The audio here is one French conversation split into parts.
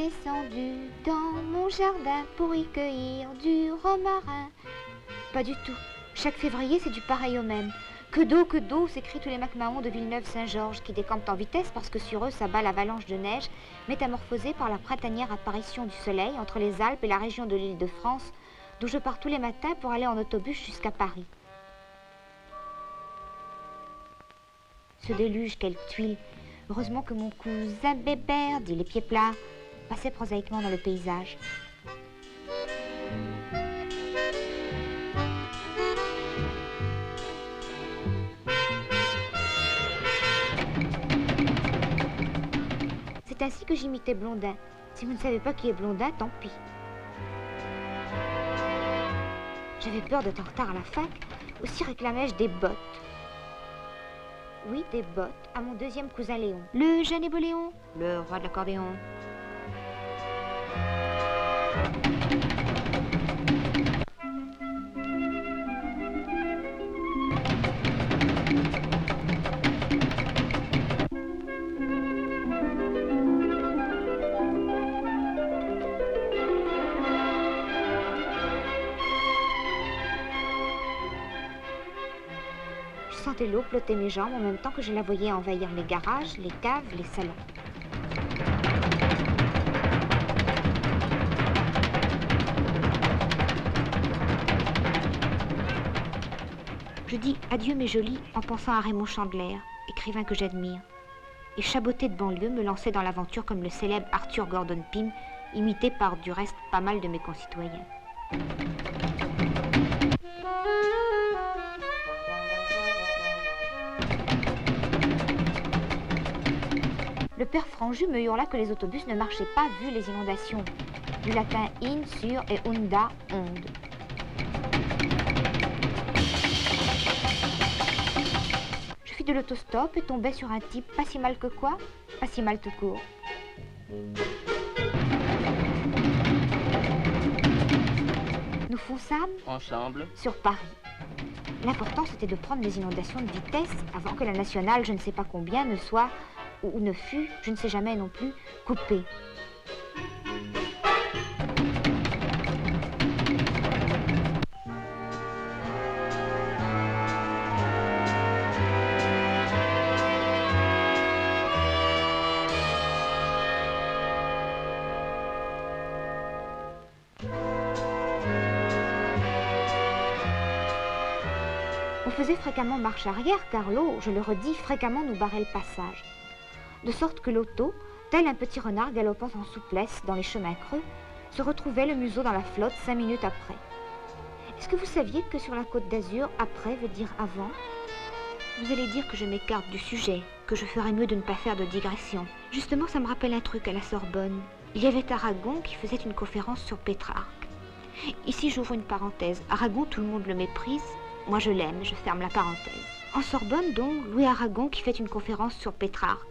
descendu dans mon jardin pour y cueillir du romarin. Pas du tout. Chaque février, c'est du pareil au même. Que d'eau, s'écrient tous les Macmahons de Villeneuve-Saint-Georges qui décampent en vitesse parce que sur eux s'abat l'avalanche de neige métamorphosée par la printanière apparition du soleil entre les Alpes et la région de l'Île-de-France, d'où je pars tous les matins pour aller en autobus jusqu'à Paris. Ce déluge, quelle tuile! Heureusement que mon cousin Bébert, dit les pieds plats, passait prosaïquement dans le paysage. C'est ainsi que j'imitais Blondin. Si vous ne savez pas qui est Blondin, tant pis. J'avais peur d'être en retard à la fac, aussi réclamais-je des bottes. Oui, des bottes, à mon deuxième cousin Léon. Le jeune et beau Léon, le roi de l'accordéon. Je sentais l'eau plotter mes jambes en même temps que je la voyais envahir les garages, les caves, les salons. Je dis adieu mes jolis en pensant à Raymond Chandler, écrivain que j'admire. Et Chaboté de banlieue me lançait dans l'aventure comme le célèbre Arthur Gordon Pym, imité par du reste pas mal de mes concitoyens. Le père Franju me hurla que les autobus ne marchaient pas vu les inondations. Du latin in, sur et unda, onde. Je fis de l'autostop et tombai sur un type pas si mal que quoi, pas si mal tout court. Nous fonçâmes ensemble sur Paris. L'important c'était de prendre les inondations de vitesse avant que la nationale, je ne sais pas combien, ne soit ou ne fut, je ne sais jamais non plus, coupé. On faisait fréquemment marche arrière car l'eau, je le redis, fréquemment nous barrait le passage. De sorte que l'auto, tel un petit renard galopant en souplesse dans les chemins creux, se retrouvait le museau dans la flotte 5 minutes après. Est-ce que vous saviez que sur la Côte d'Azur, après veut dire avant? Vous allez dire que je m'écarte du sujet, que je ferais mieux de ne pas faire de digression. Justement, ça me rappelle un truc à la Sorbonne. Il y avait Aragon qui faisait une conférence sur Pétrarque. Ici, j'ouvre une parenthèse. Aragon, tout le monde le méprise. Moi, je l'aime, je ferme la parenthèse. En Sorbonne, donc, Louis Aragon qui fait une conférence sur Pétrarque.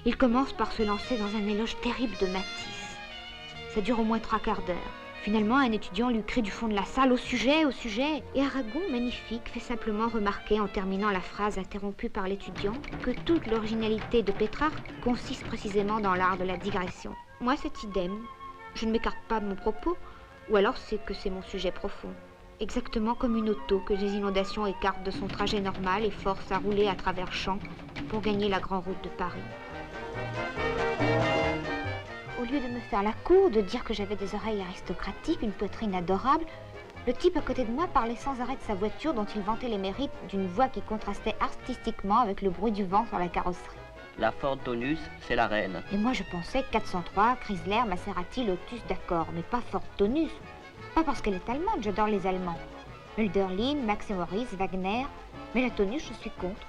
Il commence par se lancer dans un éloge terrible de Matisse. Ça dure au moins 3/4 d'heure. Finalement, un étudiant lui crie du fond de la salle « Au sujet !» Et Aragon, magnifique, fait simplement remarquer en terminant la phrase interrompue par l'étudiant que toute l'originalité de Pétrarque consiste précisément dans l'art de la digression. Moi, c'est idem. Je ne m'écarte pas de mon propos, ou alors c'est que c'est mon sujet profond. Exactement comme une auto que les inondations écartent de son trajet normal et forcent à rouler à travers champs pour gagner la grande route de Paris. Au lieu de me faire la cour, de dire que j'avais des oreilles aristocratiques, une poitrine adorable, le type à côté de moi parlait sans arrêt de sa voiture dont il vantait les mérites d'une voix qui contrastait artistiquement avec le bruit du vent sur la carrosserie. La Ford Taunus, c'est la reine. Et moi je pensais 403, Chrysler, Maserati, Lotus, d'accord, mais pas Ford Taunus. Pas parce qu'elle est allemande, j'adore les Allemands. Hölderlin, Max et Maurice, Wagner, mais la Taunus, je suis contre.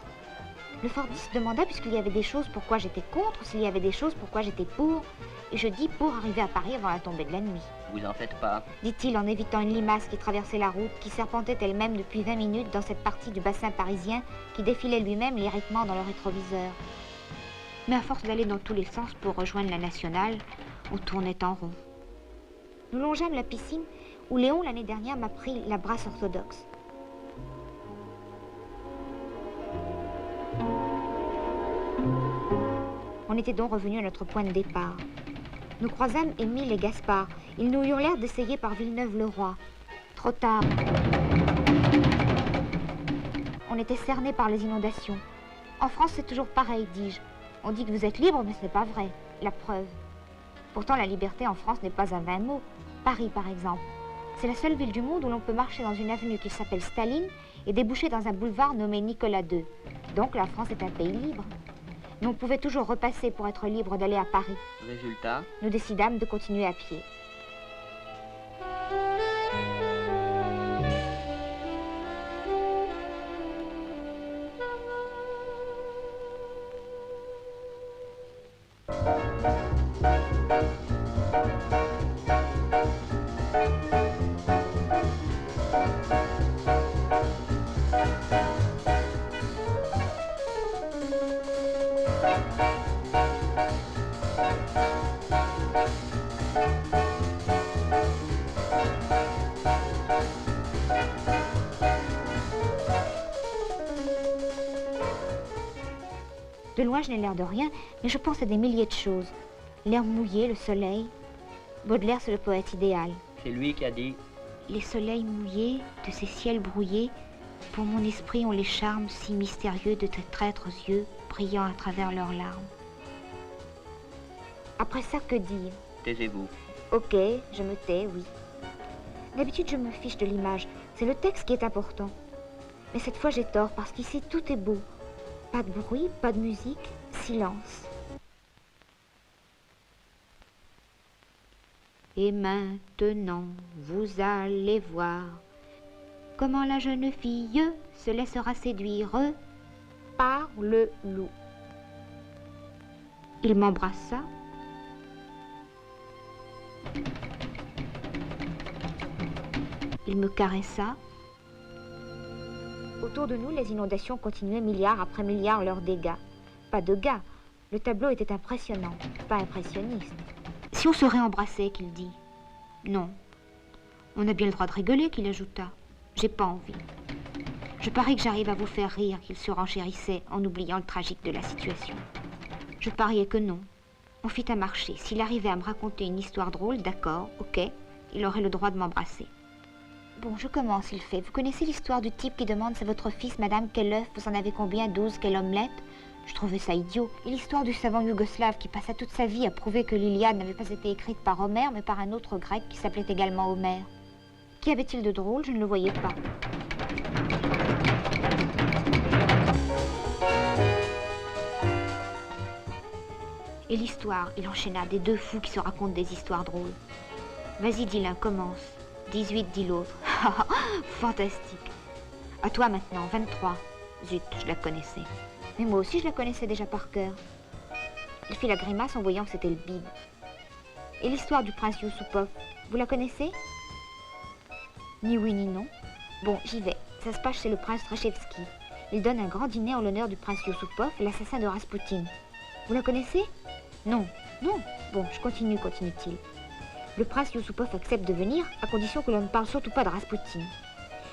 Le Fordiste demanda puisqu'il y avait des choses pourquoi j'étais contre, s'il y avait des choses pourquoi j'étais pour, et je dis pour arriver à Paris avant la tombée de la nuit. Vous en faites pas, dit-il en évitant une limace qui traversait la route, qui serpentait elle-même depuis 20 minutes dans cette partie du bassin parisien qui défilait lui-même lyriquement dans le rétroviseur. Mais à force d'aller dans tous les sens pour rejoindre la nationale, on tournait en rond. Nous longeâmes la piscine où Léon, l'année dernière, m'a pris la brasse orthodoxe. On était donc revenu à notre point de départ. Nous croisâmes Émile et Gaspard. Ils nous hurlèrent d'essayer par Villeneuve-le-Roi. Trop tard. On était cernés par les inondations. En France, c'est toujours pareil, dis-je. On dit que vous êtes libre, mais ce n'est pas vrai. La preuve. Pourtant, la liberté en France n'est pas un vain mot. Paris, par exemple. C'est la seule ville du monde où l'on peut marcher dans une avenue qui s'appelle Staline et déboucher dans un boulevard nommé Nicolas II. Donc la France est un pays libre. Mais on pouvait toujours repasser pour être libre d'aller à Paris. Résultat, Nous décidâmes de continuer à pied. De loin, je n'ai l'air de rien, mais je pense à des milliers de choses. L'air mouillé, le soleil. Baudelaire, c'est le poète idéal. c'est lui qui a dit Les soleils mouillés de ces ciels brouillés, pour mon esprit ont les charmes si mystérieux de tes traîtres yeux, brillant à travers leurs larmes. Après ça, que dire? taisez-vous. Ok, je me tais, oui. D'habitude, je me fiche de l'image. C'est le texte qui est important. Mais cette fois, j'ai tort, parce qu'ici, tout est beau. Pas de bruit, pas de musique, silence. Et maintenant, vous allez voir comment la jeune fille se laissera séduire par le loup. Il m'embrassa. Il me caressa. Autour de nous, les inondations continuaient milliard après milliard leurs dégâts. Pas de gars. Le tableau était impressionnant, pas impressionniste. Si on serait embrassé, qu'il dit. Non. On a bien le droit de rigoler, qu'il ajouta. J'ai pas envie. Je parie que j'arrive à vous faire rire, qu'il se renchérissait en oubliant le tragique de la situation. Je pariais que non. On fit un marché. S'il arrivait à me raconter une histoire drôle, d'accord, ok, il aurait le droit de m'embrasser. Bon, je commence, il fait. Vous connaissez l'histoire du type qui demande c'est votre fils, madame, quel œuf, vous en avez combien, 12, quelle omelette? Je trouvais ça idiot. Et l'histoire du savant yougoslave qui passa toute sa vie à prouver que l'Iliade n'avait pas été écrite par Homère, mais par un autre grec qui s'appelait également Homère. Qu'y avait-il de drôle? Je ne le voyais pas. Et l'histoire, il enchaîna des deux fous qui se racontent des histoires drôles. Vas-y, dit l'un, commence. 18, dit l'autre. Fantastique. À toi maintenant, 23. Zut, je la connaissais. Mais moi aussi, je la connaissais déjà par cœur. Il fit la grimace en voyant que c'était le bide. Et l'histoire du prince Yusupov, vous la connaissez? Ni oui ni non. Bon, j'y vais. Ça se passe chez le prince Rachevski. Il donne un grand dîner en l'honneur du prince Yusupov, l'assassin de Raspoutine. Vous la connaissez? Non. Non. Bon, je continue, continue-t-il. Le prince Yusupov accepte de venir, à condition que l'on ne parle surtout pas de Raspoutine.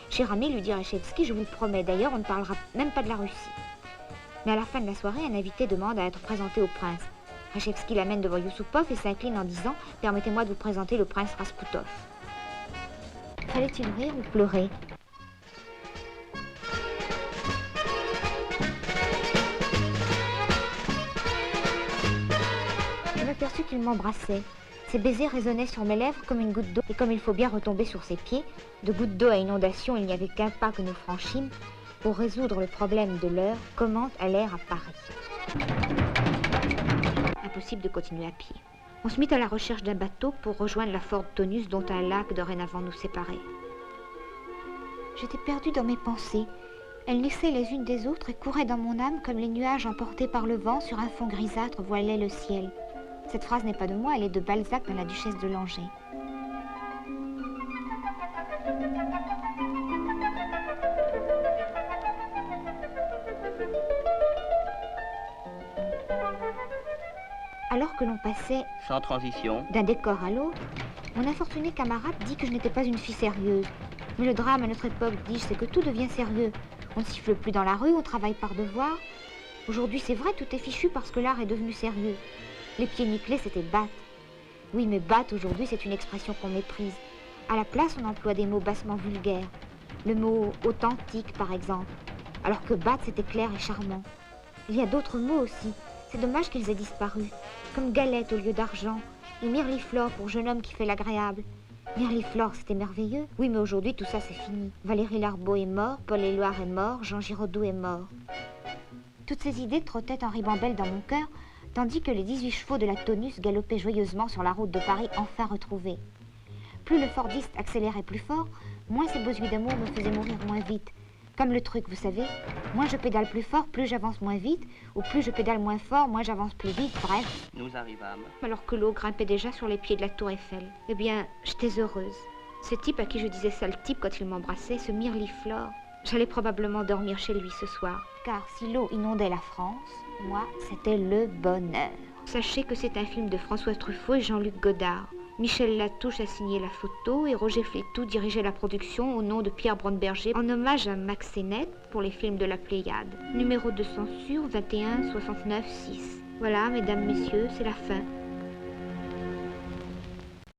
Cher ami, lui dit Rachevski, je vous le promets, d'ailleurs, on ne parlera même pas de la Russie. Mais à la fin de la soirée, un invité demande à être présenté au prince. Rachevski l'amène devant Yusupov et s'incline en disant « Permettez-moi de vous présenter le prince Raspoutov ». Fallait-il rire ou pleurer? Je m'aperçus qu'il m'embrassait. Ses baisers résonnaient sur mes lèvres comme une goutte d'eau, et comme il faut bien retomber sur ses pieds, de goutte d'eau à inondation, il n'y avait qu'un pas que nous franchîmes pour résoudre le problème de l'heure, comment aller à Paris. Impossible de continuer à pied. On se mit à la recherche d'un bateau pour rejoindre la Ford Tonus dont un lac dorénavant nous séparait. J'étais perdue dans mes pensées. Elles naissaient les unes des autres et couraient dans mon âme comme les nuages emportés par le vent sur un fond grisâtre voilaient le ciel. Cette phrase n'est pas de moi, elle est de Balzac dans La Duchesse de Langeais. Alors que l'on passait, sans transition, d'un décor à l'autre, mon infortuné camarade dit que je n'étais pas une fille sérieuse. Mais le drame à notre époque, dis-je, c'est que tout devient sérieux. On ne siffle plus dans la rue, on travaille par devoir. Aujourd'hui, c'est vrai, tout est fichu parce que l'art est devenu sérieux. Les pieds nickelés, c'était battre. Oui, mais batte aujourd'hui, c'est une expression qu'on méprise. À la place, on emploie des mots bassement vulgaires. Le mot authentique, par exemple. Alors que batte, c'était clair et charmant. Il y a d'autres mots aussi. C'est dommage qu'ils aient disparu. Comme galette au lieu d'argent. Et mirliflore pour jeune homme qui fait l'agréable. Mirliflore, c'était merveilleux. Oui, mais aujourd'hui, tout ça, c'est fini. Valérie Larbaud est mort, Paul Éluard est mort, Jean Giraudoux est mort. Toutes ces idées trottaient en ribambelle dans mon cœur, tandis que les 18 chevaux de la Tonus galopaient joyeusement sur la route de Paris enfin retrouvée. Plus le Fordiste accélérait plus fort, moins ces beaux yeux d'amour me faisaient mourir moins vite. Comme le truc, vous savez, moins je pédale plus fort, plus j'avance moins vite, ou plus je pédale moins fort, moins j'avance plus vite, bref. Nous arrivâmes. Alors que l'eau grimpait déjà sur les pieds de la tour Eiffel. Eh bien, j'étais heureuse. Ce type à qui je disais sale type quand il m'embrassait, ce Mirliflore, j'allais probablement dormir chez lui ce soir. Car si l'eau inondait la France, moi, c'était le bonheur. Sachez que c'est un film de François Truffaut et Jean-Luc Godard. Michel Latouche a signé la photo et Roger Flétou dirigeait la production au nom de Pierre Bromberger en hommage à Max Sennett pour les films de la Pléiade. Numéro de censure 21 69 6. Voilà, mesdames, messieurs, c'est la fin.